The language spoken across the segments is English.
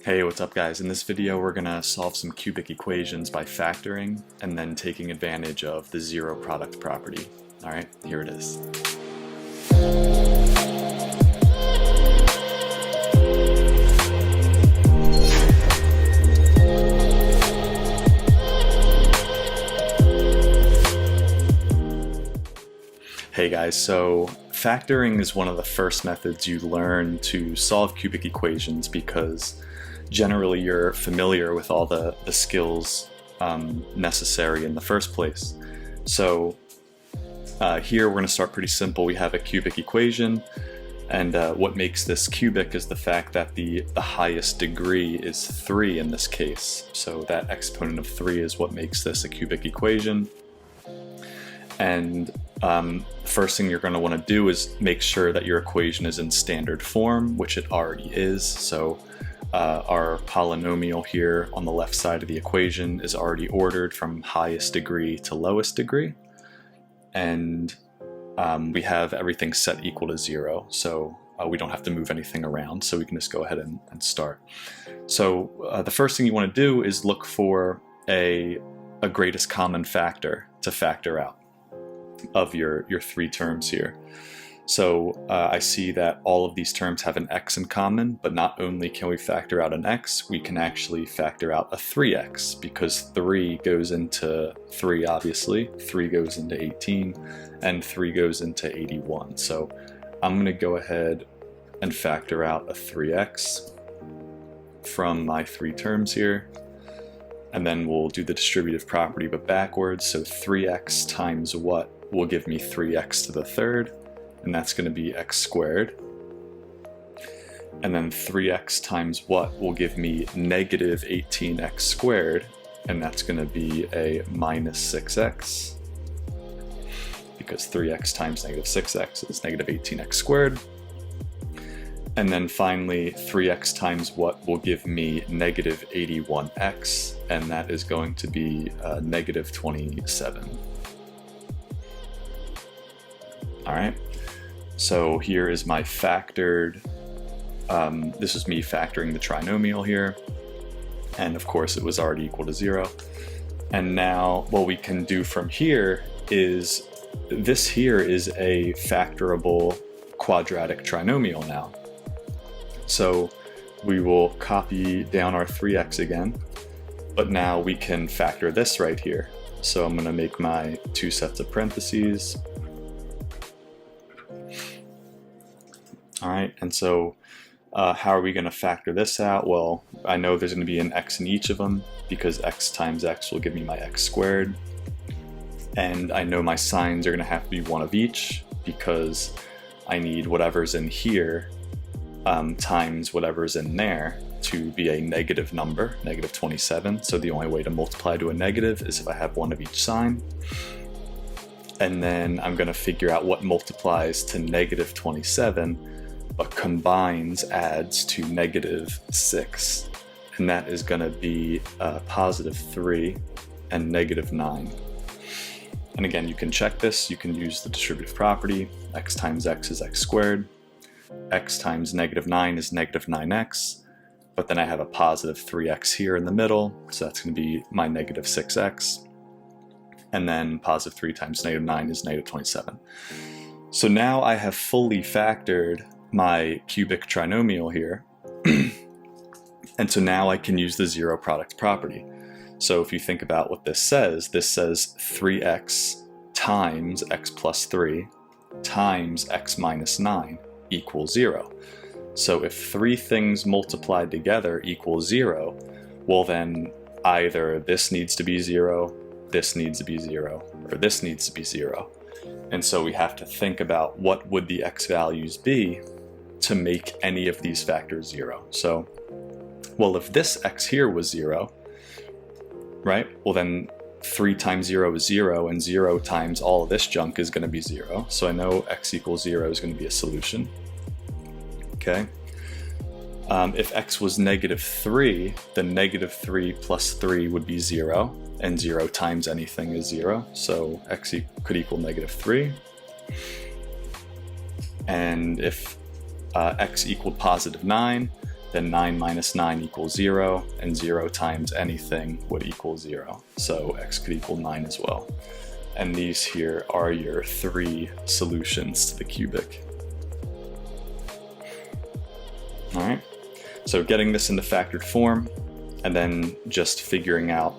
Hey, what's up guys? In this video we're going to solve some cubic equations by factoring and then taking advantage of the zero product property. Alright, here it is. Hey guys, so factoring is one of the first methods you learn to solve cubic equations because generally you're familiar with all the skills necessary in the first place. So here we're going to start pretty simple. We have a cubic equation, and what makes this cubic is the fact that the highest degree is 3 in this case. So that exponent of 3 is what makes this a cubic equation. And first thing you're going to want to do is make sure that your equation is in standard form, which it already is. So our polynomial here on the left side of the equation is already ordered from highest degree to lowest degree. And we have everything set equal to 0, so we don't have to move anything around, so we can just go ahead and start. So the first thing you want to do is look for a greatest common factor to factor out of your three terms here. So I see that all of these terms have an x in common, but not only can we factor out an x, we can actually factor out a 3x, because 3 goes into 3 obviously, 3 goes into 18, and 3 goes into 81. So I'm going to go ahead and factor out a 3x from my three terms here, and then we'll do the distributive property but backwards. So 3x times what will give me 3x to the third, and that's going to be x squared. And then 3x times what will give me negative 18x squared, and that's going to be a minus 6x, because 3x times negative 6x is negative 18x squared. And then finally 3x times what will give me negative 81x, and that is going to be negative 27. Alright, so here is my factored, this is me factoring the trinomial here, and of course it was already equal to 0. And now what we can do from here is, this here is a factorable quadratic trinomial now. So we will copy down our 3x again, but now we can factor this right here. So I'm going to make my two sets of parentheses. Alright, and so how are we going to factor this out? Well, I know there's going to be an x in each of them, because x times x will give me my x squared. And I know my signs are going to have to be one of each, because I need whatever's in here times whatever's in there to be a negative number, negative 27. So the only way to multiply to a negative is if I have one of each sign. And then I'm going to figure out what multiplies to negative 27 but combines, adds to negative 6, and that is going to be positive 3 and negative 9. And again, you can check this. You can use the distributive property. X times x is x squared. X times negative 9 is negative 9x, but then I have a positive 3x here in the middle, so that's going to be my negative 6x. And then positive 3 times negative 9 is negative 27. So now I have fully factored my cubic trinomial here, and so now I can use the zero product property. So if you think about what this says 3x times x plus 3 times x minus 9 equals 0. So if three things multiplied together equal 0, well then either this needs to be 0, this needs to be 0, or this needs to be 0. And so we have to think about what would the x values be to make any of these factors 0. So, well, if this x here was 0, right, well then 3 times 0 is 0, and 0 times all of this junk is going to be 0. So I know x equals 0 is going to be a solution. Okay. If x was negative 3, then negative 3 plus 3 would be 0, and 0 times anything is 0. So x could equal negative 3. And if x equaled positive 9, then 9 minus 9 equals 0, and 0 times anything would equal 0. So x could equal 9 as well. And these here are your 3 solutions to the cubic. All right, so getting this into factored form, and then just figuring out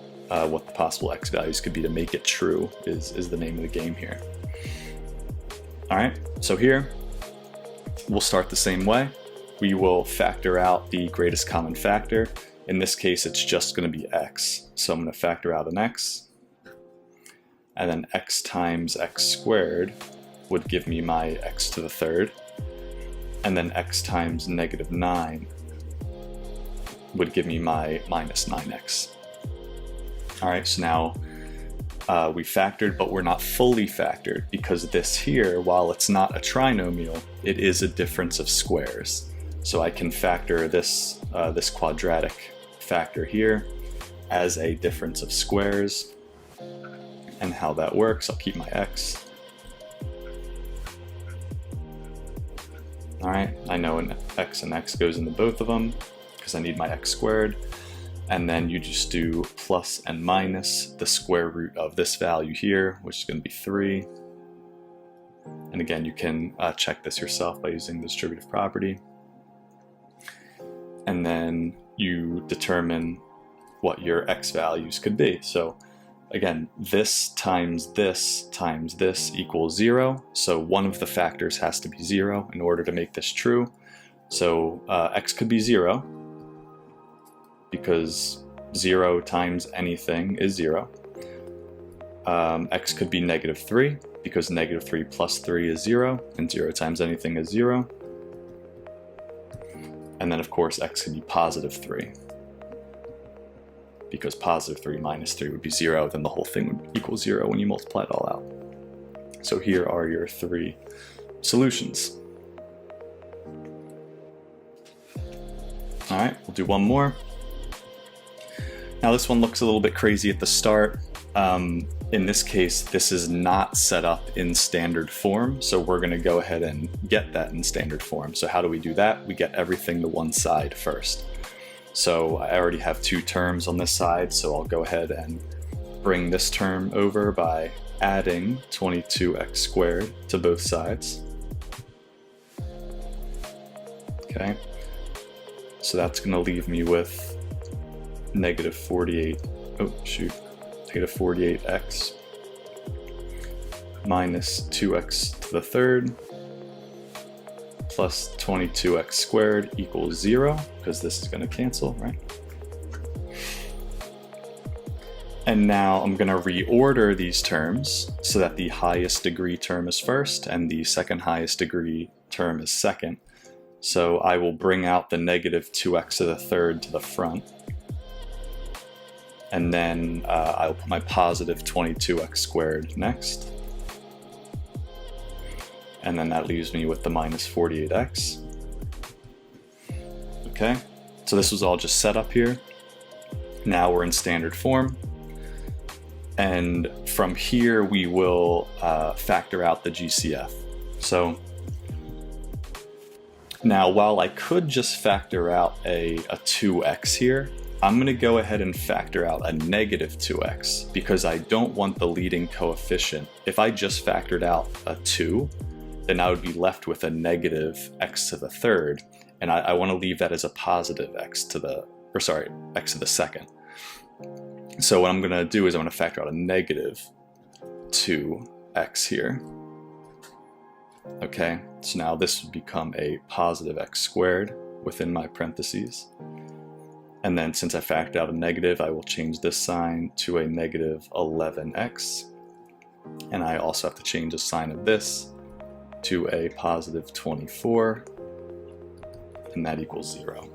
what the possible x values could be to make it true is the name of the game here. All right, so here we'll start the same way. We will factor out the greatest common factor. In this case, it's just going to be x. So I'm going to factor out an x, and then x times x squared would give me my x to the third, and then x times negative 9 would give me my minus 9x. All right, so now we factored, but we're not fully factored, because this here, while it's not a trinomial, it is a difference of squares. So I can factor this, this quadratic factor here as a difference of squares. And how that works, I'll keep my x. All right, I know an x and x goes into both of them because I need my x squared. And then you just do plus and minus the square root of this value here, which is going to be 3. And again, you can check this yourself by using the distributive property. And then you determine what your x values could be. So again, this times this equals 0. So one of the factors has to be 0 in order to make this true. So x could be 0, because 0 times anything is 0. X could be negative 3, because negative 3 plus 3 is 0, and 0 times anything is 0. And then of course x could be positive 3, because positive 3 minus 3 would be 0, then the whole thing would equal 0 when you multiply it all out. So here are your 3 solutions. All right, we'll do one more. Now this one looks a little bit crazy at the start. In this case, this is not set up in standard form, so we're going to go ahead and get that in standard form. So how do we do that? We get everything to one side first. So I already have 2 terms on this side, so I'll go ahead and bring this term over by adding 22x squared to both sides. Okay, so that's going to leave me with negative 48, negative 48x minus 2x to the third plus 22x squared equals 0, because this is going to cancel, right? And now I'm going to reorder these terms so that the highest degree term is first and the second highest degree term is second. So I will bring out the negative 2x to the third to the front. And then I'll put my positive 22x squared next. And then that leaves me with the minus 48x. Okay, so this was all just set up here. Now we're in standard form. And from here we will factor out the GCF. So now while I could just factor out a 2x here, I'm going to go ahead and factor out a negative 2x because I don't want the leading coefficient. If I just factored out a 2, then I would be left with a negative x to the third, and I want to leave that as a positive x to the second. So what I'm going to do is I'm going to factor out a negative 2x here. Okay, so now this would become a positive x squared within my parentheses. And then since I factored out a negative, I will change this sign to a negative 11x. And I also have to change the sign of this to a positive 24. And that equals 0.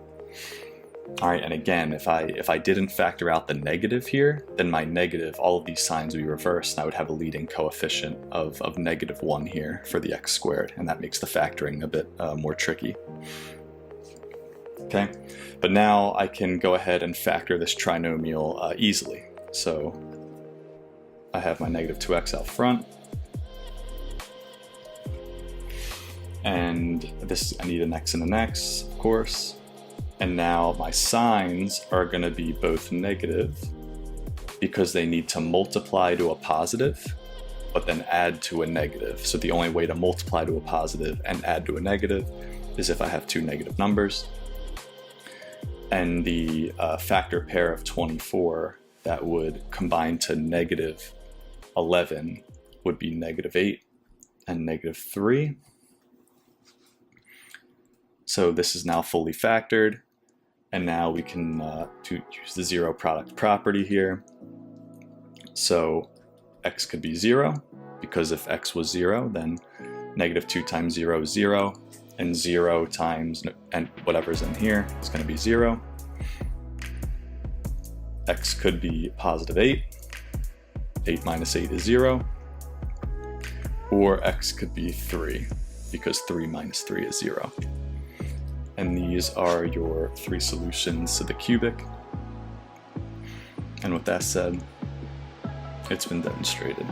All right, and again, if I didn't factor out the negative here, then my negative, all of these signs would be reversed, and I would have a leading coefficient of negative 1 here for the x squared, and that makes the factoring a bit more tricky. Okay, but now I can go ahead and factor this trinomial easily. So I have my negative 2x out front, and this I need an x and an x, of course. And now my signs are going to be both negative because they need to multiply to a positive, but then add to a negative. So the only way to multiply to a positive and add to a negative is if I have two negative numbers. And the factor pair of 24 that would combine to negative 11 would be negative 8 and negative 3. So this is now fully factored. And now we can use the zero product property here. So x could be 0, because if x was 0, then negative 2 times 0 is 0, and 0 times, and whatever's in here is going to be 0. X could be positive 8. 8 minus 8 is 0. Or x could be 3, because 3 minus 3 is 0. And these are your three solutions to the cubic. And with that said, it's been demonstrated.